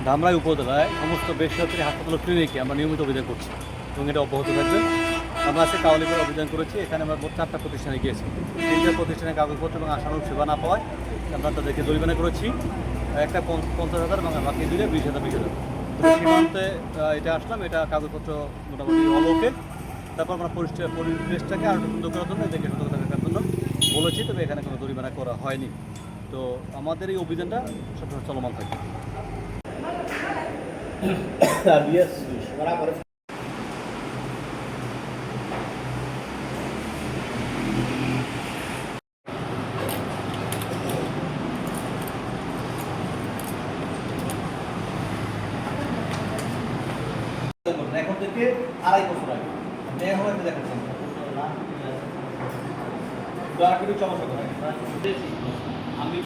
ধামরাই উপজেলায় সমস্ত বেসরকারি হাসপাতাল ও ক্লিনিকে আমরা নিয়মিত অভিযান করছি এবং এটা অব্যাহত থাকবে। আমরা আজকে কাওয়ালিপুরে অভিযান করেছি। এখানে আমরা মোট 4টা প্রতিষ্ঠানে গিয়েছি। 3টা প্রতিষ্ঠানের কাগজপত্র এবং আশানুরূপ সেবা না পাওয়ায় আমরা তাদেরকে জরিমানা করেছি। একটা 50,000 এবং বাকি দিলে 20,000। সীমান্তে এটা আসলাম, এটা কাগজপত্র মোটামুটি অলোকে। তারপর আমরা পরিবেশটাকে আরও সুন্দর করার জন্য এদেরকে সতর্ক থাকার জন্য বলেছি, তবে এখানে কোনো জরিমানা করা হয়নি। তো আমাদের এই অভিযানটা সবসময় চলমান থাকে। এখন থেকে 2.5 বছর আগে এখন একটা দেখাচ্ছেন আমি